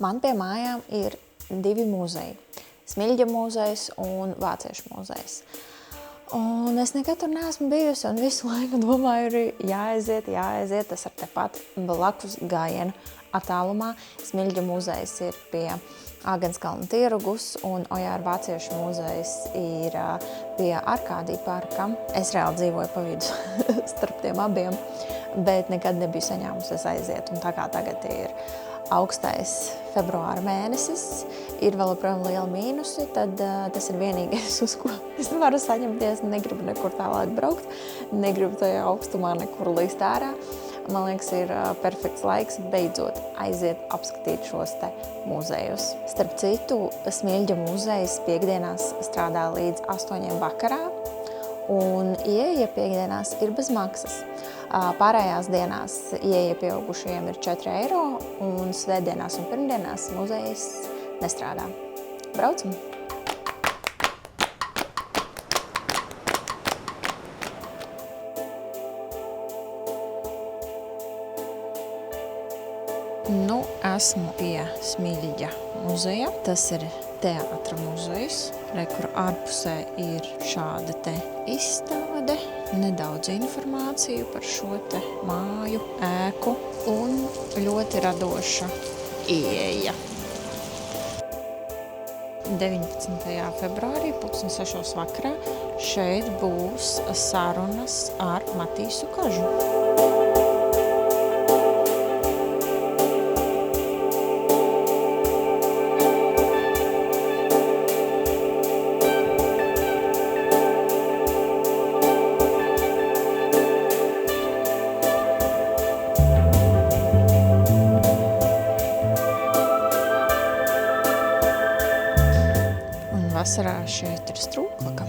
Man pie mājām ir 2 muzeji. Smilģa muzejs un Vāciešu muzejs. Un es nekad tur neesmu bijusi un visu laiku domāju, ir jāaiziet, tas ar tepat blakus gājienu attālumā. Smilģa muzejs ir pie Āgenskalna Tirgus un Ojāra Vāciešu muzejs ir pie Arkādija parka. Es reāli dzīvoju pa vidu starp tiem abiem, bet nekad nebiju saņēmusies aiziet. Un tā kā tagad ir augstais februāra mēnesis, ir vēl joprojām liela mīnusi, tad tas ir vienīgais, uz ko es varu saņemties. Negribu nekur tālāk braukt, negribu tajā augstumā nekur līst ārā. Man liekas, ir perfekts laiks beidzot aiziet apskatīt šos te muzejus. Starp citu, Smilģa muzejs piekdienās strādā līdz 8 vakarā, un ieeja piekdienās ir bez maksas. Pārējās dienās ieeja pieaugušajiem ir 4 eiro, un svētdienās un pirmdienās muzejs nestrādā. Braucam! Nu, esmu pie Smilģa muzeja. Tas ir teātra muzejs, kur ārpusē ir šāda te izstāde, nedaudz informāciju par šo te māju, ēku un ļoti radoša ieeja. 19. februārī 6:00 vakarā šeit būs sarunas ar Matīsu Kažu. Vasarā šeit ir strūklaka.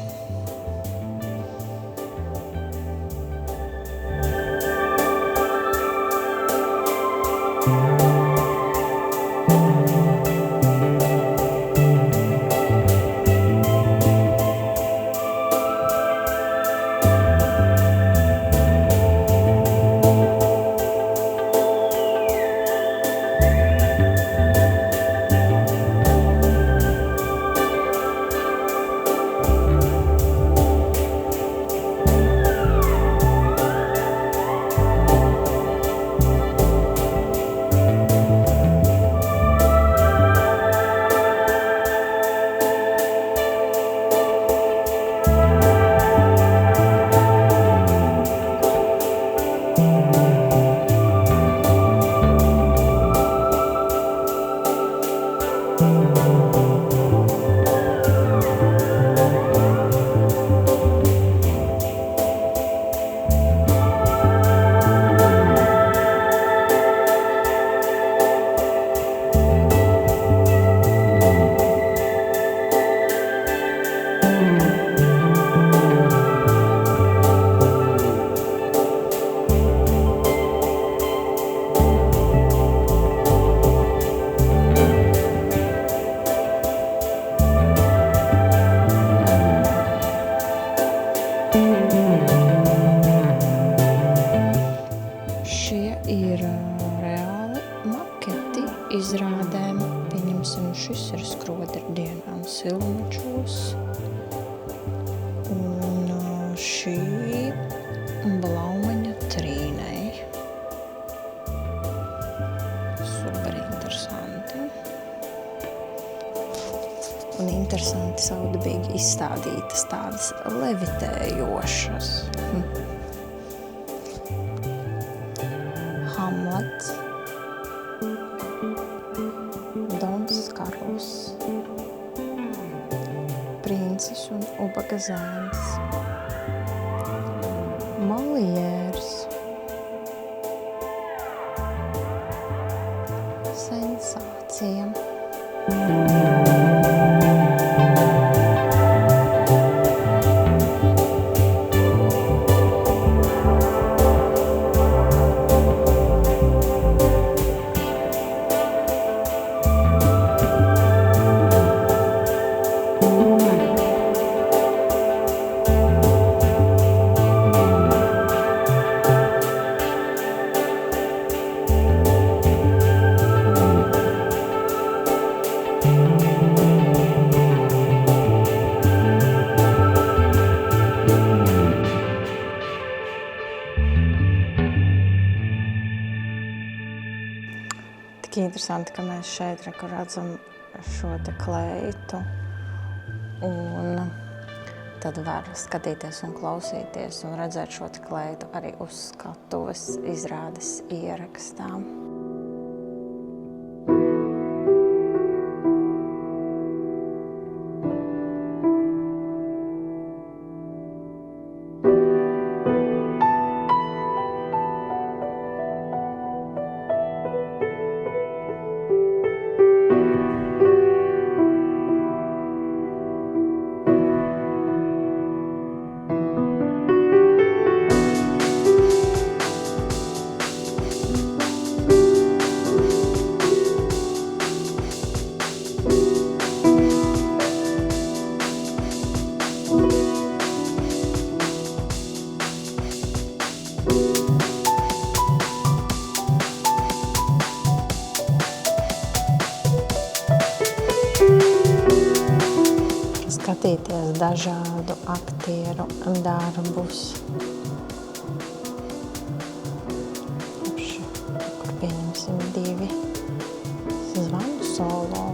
Izrādēm, pieņemsim, šis ir skroderdienām Silmačos, un šī Blaumaņa Trīnei. Super interesanti. Un interesanti saudabīgi izstādītas tādas levitējošas. Hamlets. Dons Karls, Princis un ubaga zēns, Molijērs, Sensācija. interesanti, ka mēs šeit redzam šo te kleitu un tad var skatīties un klausīties un redzēt šo te kleitu arī uz skatuves izrādes ierakstām. Skatīties dažādu aktieru darbus. Kur pieņemsim 2 zvanu solo.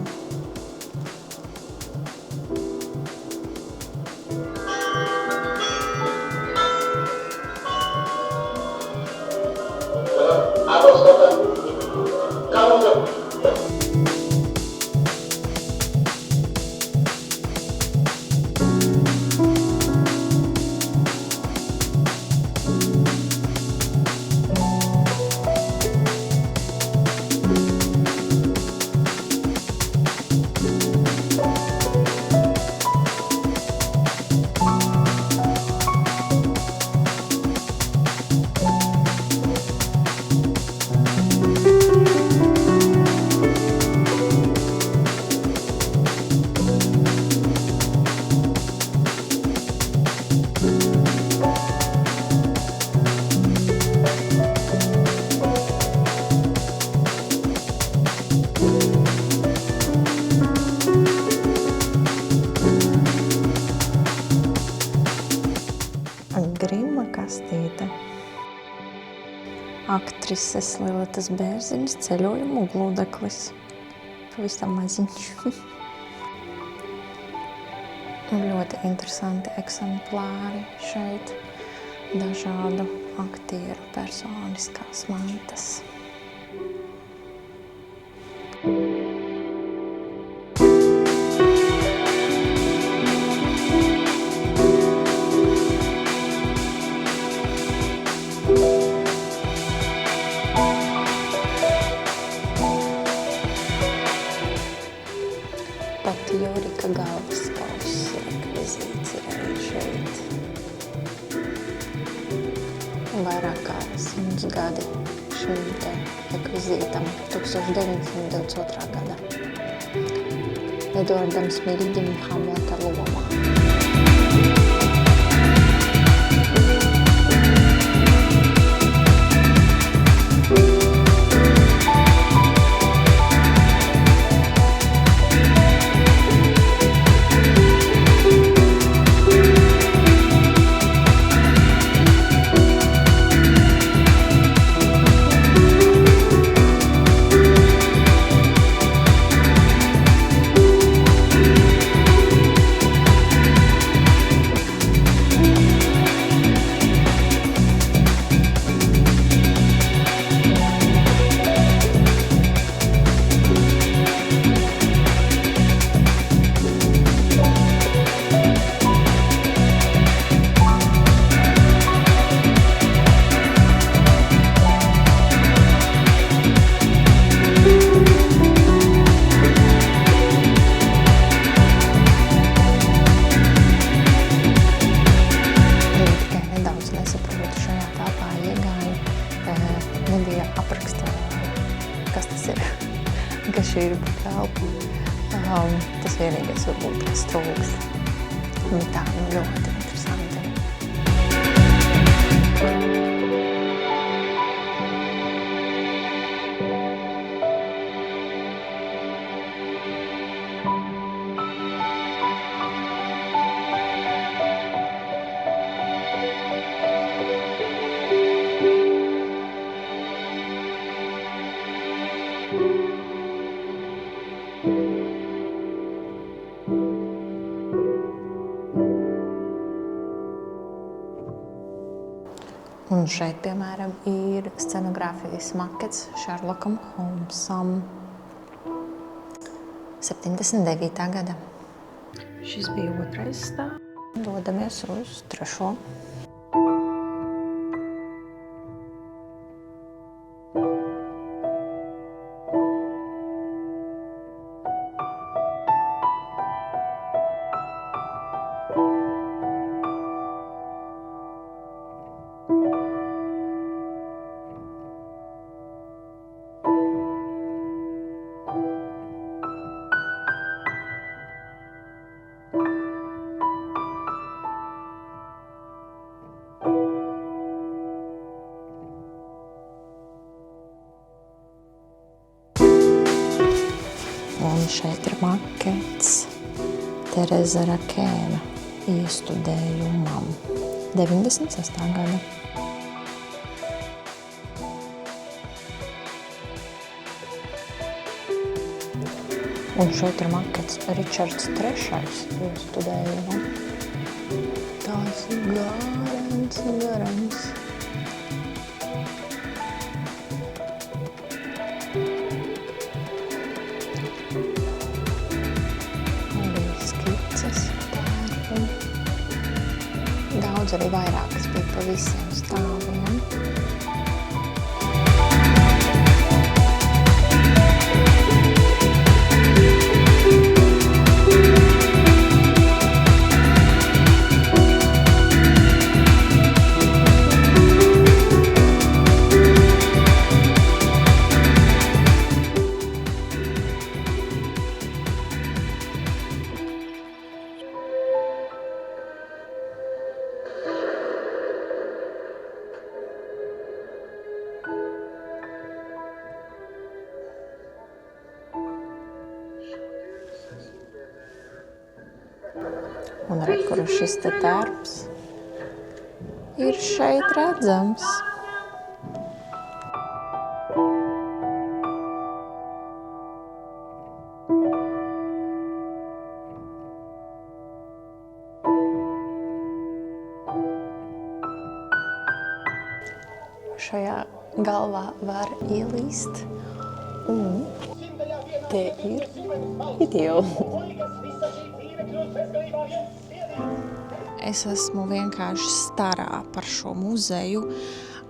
Grima kastīte. Aktrises Liletas Bērziņas ceļojumu gludeklis. Pavisam maziņš. Ļoti interesanti eksemplāri šeit. Dažādu aktieru personiskās mantas. Pat Jorika galvaskauss rekvizīts ir arī šeit. Vairāk kā 100 gadi šim te rekvizītam 1922. gadā. Edvardam Smilģim Hamleta lomā. Nebija apraksta, kas tas ir, ka šī ir telpa. Tas vienīgais varbūt tas trūkst. Bet tā, ļoti interesanti. šeit, piemēram, ir scenogrāfijas makets Šerlokam Holmsam 79. gada. Šis bija otrais stāvs. Dodamies uz trešo. Un šeit ir makets Tereza Rakēna iestudējumam 96. gada. Un šeit ir makets Ričards III iestudējumam. Tās ir garants. Daudz arī vairākas bija pa visiem stāviem. Un re, kur šis te tērps ir šeit redzams. Šajā galvā var ielīst, un te ir video. Es esmu vienkārši starā par šo muzeju.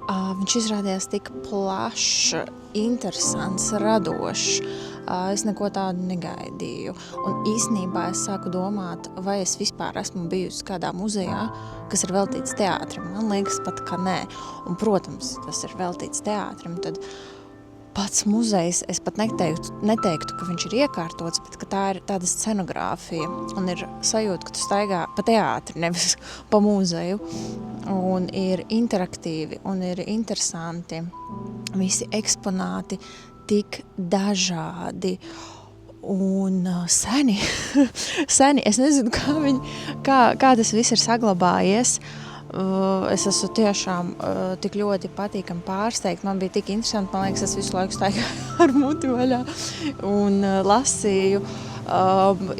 Viņš izrādījās tik plašs, interesants, radošs. Es neko tādu negaidīju. Un īstenībā es sāku domāt, vai es vispār esmu bijusi kādā muzejā, kas ir veltīts teātrim. Man liekas pat, ka nē. Un, protams, tas ir veltīts teātrim. Tad pats muzejs, es pat neteiktu, ka viņš ir iekārtots, bet ka tā ir tāda scenogrāfija un ir sajūta, ka tu staigā pa teātri, nevis pa muzeju. Un ir interaktīvi un ir interesanti. Visi eksponāti tik dažādi un seni. Seni. Es nezinu, kā tas viss ir saglabājies. Es esmu tiešām tik ļoti patīkami pārsteigta. Man bija tik interesanti, man liekas, es visu laiku staigāju ar muti vaļā un lasīju.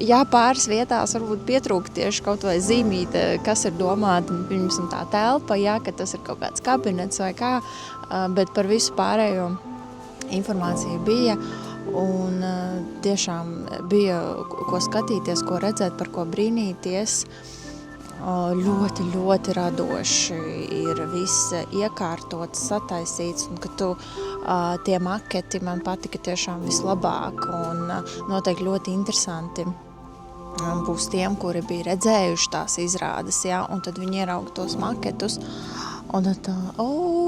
Jā, pāris vietās varbūt pietrūka tieši kaut vai zīmīte, kas ir domāta, piemēram, tā telpa, jā, ka tas ir kaut kāds kabinets vai kā, bet par visu pārējo informācija bija. Un tiešām bija ko skatīties, ko redzēt, par ko brīnīties. Ļoti, ļoti radoši ir viss iekārtots, sataisīts, un ka tie maketi man patika tiešām vislabāk, un noteikti ļoti interesanti būs tiem, kuri bija redzējuši tās izrādes, jā, un tad viņi ierauga tos maketus, un tad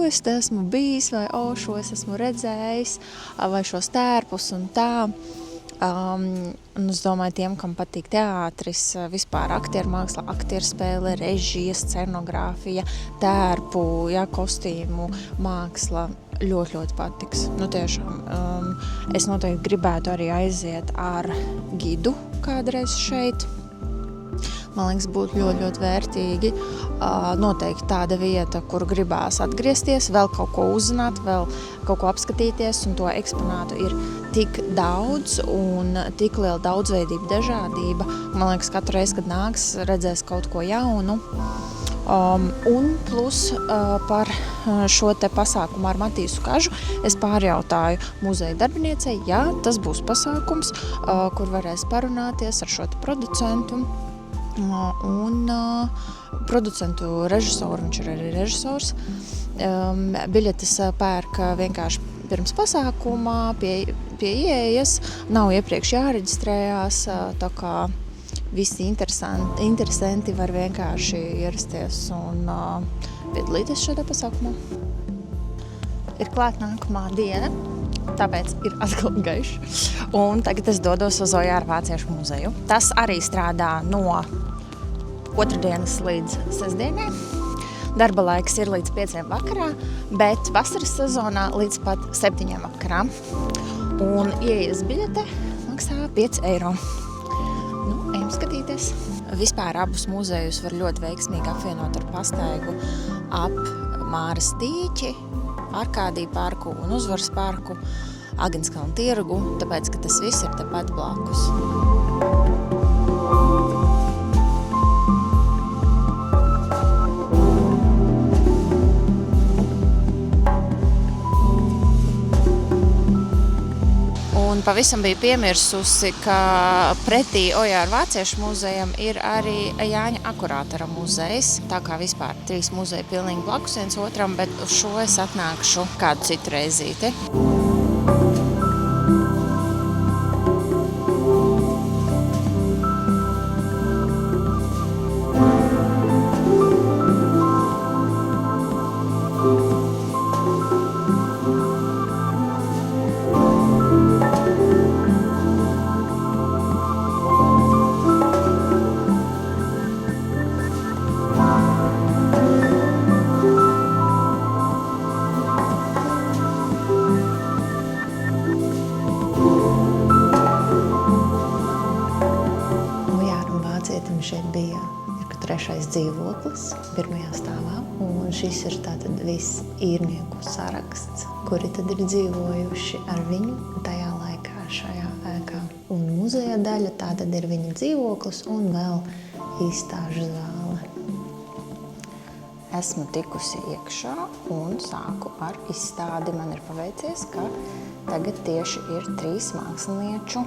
es te esmu bijis, vai šo es esmu redzējis, vai šos tērpus un tā. Un es domāju, tiem, kam patīk teātris, vispār aktiermāksla, aktierspēle, režija, scenogrāfija, tērpu, jā, kostīmu, māksla ļoti, ļoti patiks. Nu, tiešām, es noteikti gribētu arī aiziet ar gidu kādreiz šeit. Man liekas, būtu ļoti, ļoti vērtīgi. Noteikti tāda vieta, kur gribās atgriezties, vēl kaut ko uzzināt, vēl kaut ko apskatīties, un to eksponātu ir tik daudz un tik liela daudzveidība, dažādība. Man liekas, katru reizi, kad nāks, redzēs kaut ko jaunu. Un plus par šo te pasākumu ar Matīsu Kažu, es pārjautāju muzeja darbiniecei, jā, tas būs pasākums, kur varēs parunāties ar šo te producentu. Un producentu režisoru, viņš ir arī režisors, biļetes pērk vienkārši pirms pasākumā pie ieejas, nav iepriekš jāreģistrējās, tā kā visi interesanti var vienkārši ierasties un piedalīties šādā pasākumā. Ir klāt nākamā diena, tāpēc ir atkal gaišs. Un tagad es dodos uz Ojāra Vāciešu muzeju. Tas arī strādā no otrdienas līdz sestdienai. Darba laiks ir līdz 5 vakarā, bet vasaras sezonā līdz pat 7 vakarā. Un ieejas biļete maksā 5 eiro. Nu, ejam skatīties. Vispār abus muzejus var ļoti veiksmīgi apvienot ar pastaigu ap Māras dīķi, Arkādiju parku un Uzvaras parku, Agenskalna tirgu, tāpēc, ka tas viss ir tepat blakus. Un pavisam bija piemirsusi, ka pretī Ojāra Vāciešu muzejam ir arī Jāņa Akurātara muzejs. Tā kā vispār 3 muzeji pilnīgi blakus viens otram, bet uz šo es atnākšu kādu citu reizīti. Šeit bija 3. dzīvoklis pirmajā stāvā, un šis ir tātad viss īrnieku saraksts, kuri tad ir dzīvojuši ar viņu tajā laikā šajā ēkā. Un muzeja daļa tātad ir viņa dzīvoklis un vēl izstāžu zāle. Esmu tikusi iekšā un sāku ar izstādi. Man ir paveicies, ka tagad tieši ir 3 mākslinieču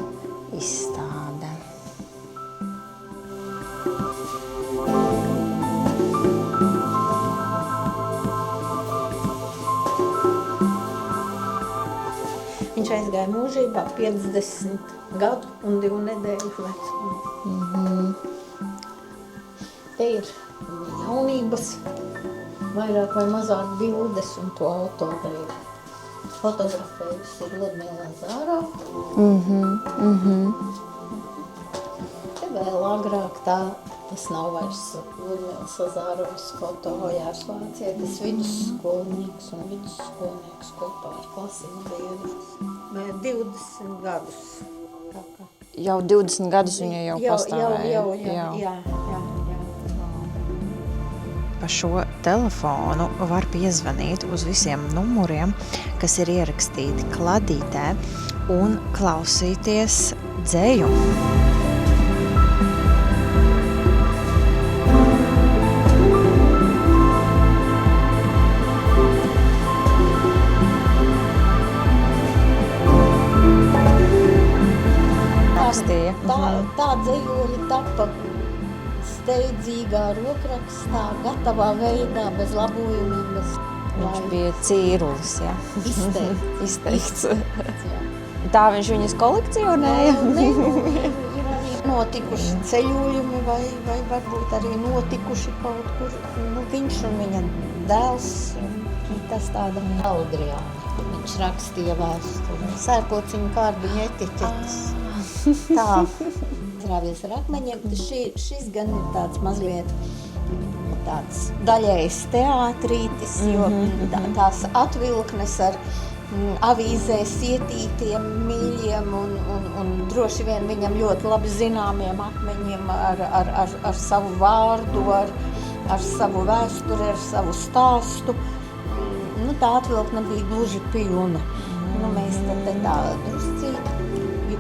izstāde. Viņš aizgāja mūžībā 50 gadu un 2 nedēļu vecumu. Te ir jaunības, vairāk vai mazāk bildes, un to autore ir fotografējusi ir Ludmila Zārova. Te vēl agrāk tas nav vairs Ludmila Zārovas foto, Ojārs Vācietis vidusskolnieks un vidusskolnieks kopā ar klasinu biedrus. 20 gadus. Jau 20 gadus viņa jau pastāvēja? Jā. Pa šo telefonu var piezvanīt uz visiem numuriem, kas ir ierakstīti kladītē, un klausīties dzeju. Tā dzejoļi tapa steidzīgā rokrakstā, gatavā veidā, bez labojumiem, Viņš bija cīrulis, jā. Izteikts. Tā viņš viņas kolekcionēja? Ir arī notikuši ceļojumi vai varbūt arī notikuši kaut kur. Viņš un viņa dēls, tas tāda Audriāna. Viņš rakstīja vēsturi. Sērkociņu kārbiņu etiķetes. Tā, Zrāvies ar akmeņiem. Šis gan ir tāds mazliet tāds daļējs teātrītis, jo tās atvilknes ar avīzēs ietītiem mīļiem un droši vien viņam ļoti labi zināmiem akmeņiem ar savu vārdu, ar savu vēsturi, ar savu stāstu. Tā atvilkne bija gluži pilna. Mēs tad tā druscīt.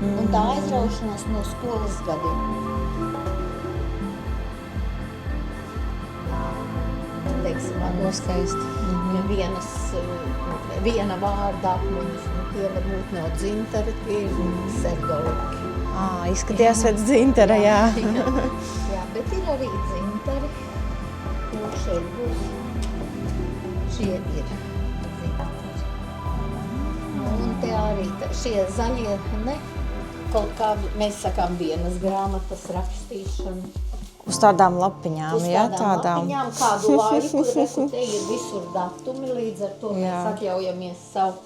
Un tā aizraušanās no skolas gadiem. Teiksim, skaisti. viena vārda akmeņus, un tie var būt no dzintara, tie ir sergoliki. Izskatījās pēc dzintara, jā. Jā, bet ir arī dzintari, un šeit būs. Šie ir dzintari. Un te arī šie zaļie, kaut kādu, mēs sakām vienas grāmatas rakstīšanu. Uz tādām lapiņām, jā, tādām lapiņām, kādu laiku, te ir visur datumi, līdz ar to mēs atļaujamies saukt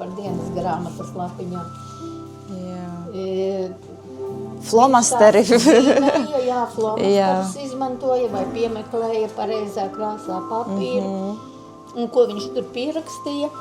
par dienas grāmatas lapiņām. Jā. Flomasteri. Jā, flomasterus izmantoja vai piemeklēja pareizā krāsā papīru. Un ko viņš tur pierakstīja?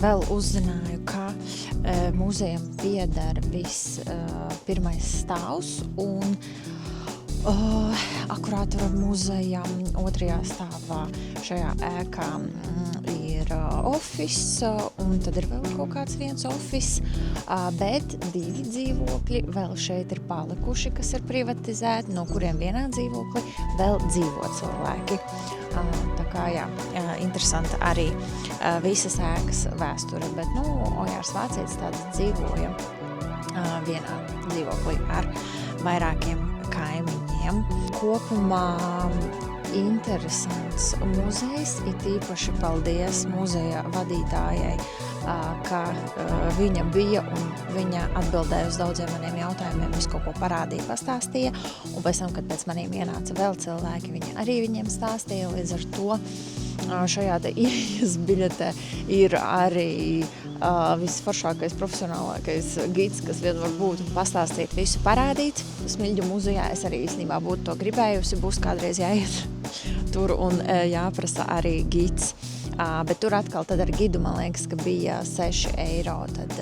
Vēl uzzināju, ka muzejam pieder pirmais stāvs un akurāt ar muzejam otrajā stāvā šajā ēkā ir office un tad ir vēl kaut kāds viens office, bet 2 dzīvokļi vēl šeit ir palikuši, kas ir privatizēti, no kuriem vienā dzīvokli vēl dzīvo cilvēki. Tā kā, interesanti arī visas ēkas vēsture, bet, Ojārs Vācietis tāds dzīvoja vienā dzīvoklī ar vairākiem kaimiņiem. Kopumā interesants muzejs, it īpaši paldies muzeja vadītājai, ka viņa bija un viņa atbildēja uz daudziem maniem jautājumiem, visu kaut ko parādīja, pastāstīja, un pēc tam, kad pēc maniem ienāca vēl cilvēki, viņi arī viņiem stāstīja, līdz ar to šajā te ieejas biļetē ir arī visforšākais, profesionālākais gids, kas vien var būt un pastāstīt, visu parādīt. Smilģu muzejā es arī īstenībā būtu to gribējusi, būs kādreiz jāiet tur un jāprasa arī gids. Bet tur atkal tad ar gidu, man liekas, ka bija 6 eiro tad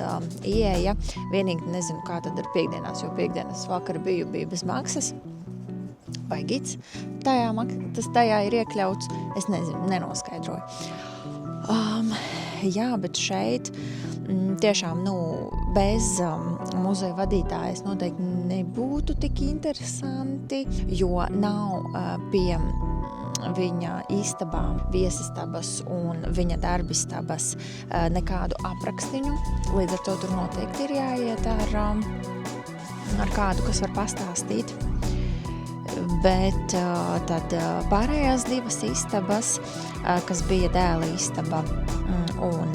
ieeja. Vienīgi nezinu, kā tad ar piekdienās, jo piekdienas vakar bija bez maksas. Vai gids tajā ir iekļauts, es nezinu, nenoskaidroju. Bet šeit tiešām, bez muzeja vadītājas noteikti nebūtu tik interesanti, jo nav pie viņa istabām, viesistabas un viņa darbistabas nekādu aprakstiņu. Līdz ar to tur noteikti ir jāiet ar kādu, kas var pastāstīt. Bet tad pārējās 2 istabas, kas bija dēla istaba un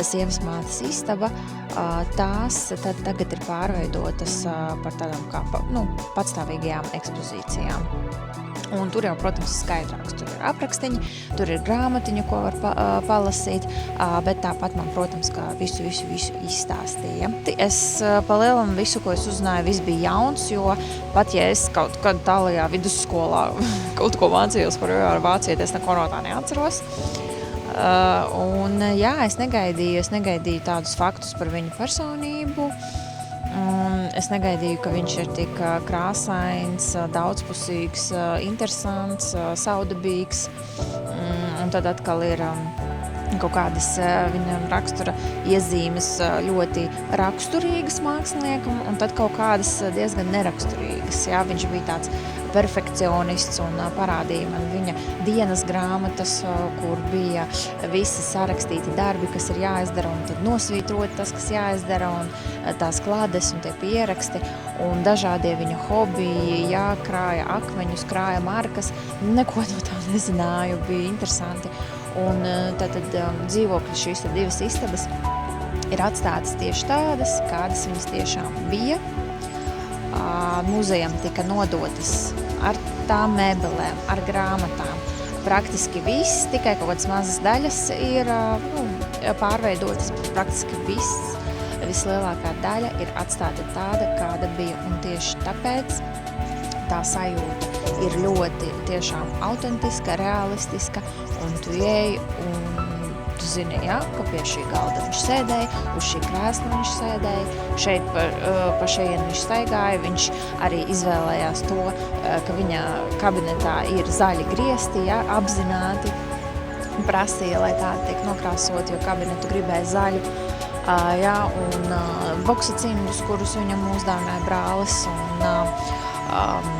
sievas mātes istaba, tās tagad ir pārveidotas par tādām kā patstāvīgajām ekspozīcijām. Un tur jau, protams, skaidrāks. Tur ir aprakstiņi, tur ir grāmatiņa, ko var palasīt, bet tāpat man, protams, kā visu izstāstīja. Es pa lielam visu, ko es uzzināju, viss bija jauns, jo pat ja es kaut kad tālajā vidusskolā kaut ko mācījos par vācieti, es neko no tā neatceros. Un jā, es negaidīju tādus faktus par viņu personību. Es negaidīju, ka viņš ir tik krāsains, daudzpusīgs, interesants, saudabīgs. Un tad atkal ir kaut kādas viņam rakstura iezīmes ļoti raksturīgas māksliniekam, un tad kaut kādas diezgan neraksturīgas. Jā, viņš bija tāds perfekcionists un parādīja man viņa dienas grāmatas, kur bija visi sarakstīti darbi, kas ir jāizdara, un tad nosvītrot tas, kas jāizdara, un tās klādes un tie pieraksti, un dažādie viņa hobiji, jā, krāja akmeņus, krāja markas, neko no tā nezināju, bija interesanti. Un tad dzīvokļi šīs divas istabas ir atstātas tieši tādas, kādas viņas tiešām bija. Muzejam tika nodotas ar tām mēbelēm, ar grāmatām. Praktiski viss, tikai kaut kādas mazas daļas ir pārveidotas, bet praktiski vislielākā daļa ir atstāta tāda, kāda bija. Un tieši tāpēc tā sajūta ir ļoti tiešām autentiska, realistiska, un tu ieej un tu zini, jā, ka pie šī galda viņš sēdēja, uz šī krēsla viņš sēdēja, šeit pa šeien viņš staigāja, viņš arī izvēlējās to, ka viņa kabinetā ir zaļi griesti, jā, apzināti prasīja, lai tādi tiek nokrāsot, jo kabinetu gribēja zaļu, jā, un boksa cimdus, kurus viņam uzdāvināja brālis, un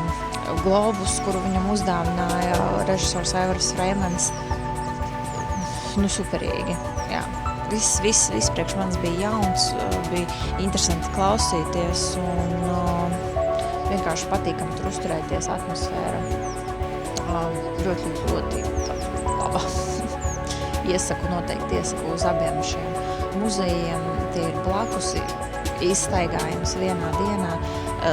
globus, kuru viņam uzdāvināja režisors Aivars Freimans. Superīgi, jā. Viss priekš manis bija jauns, bija interesanti klausīties un vienkārši patīkami tur uzturēties atmosfēra. Ļoti laba. Iesaku uz abiem šiem muzejiem. Tie ir blakus izstaigājums vienā dienā.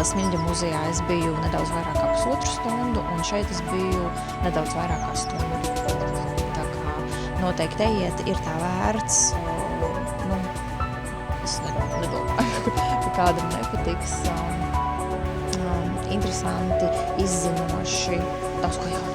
Smiļģa muzejā es biju nedaudz vairāk kā pusotru stundu, un šeit es biju nedaudz vairāk kā stundu. Noteikti ejiet, ir tā vērts. Es nedomāju, ka kādam nepatiks. Interesanti, izzinoši, daudz ko jaunu.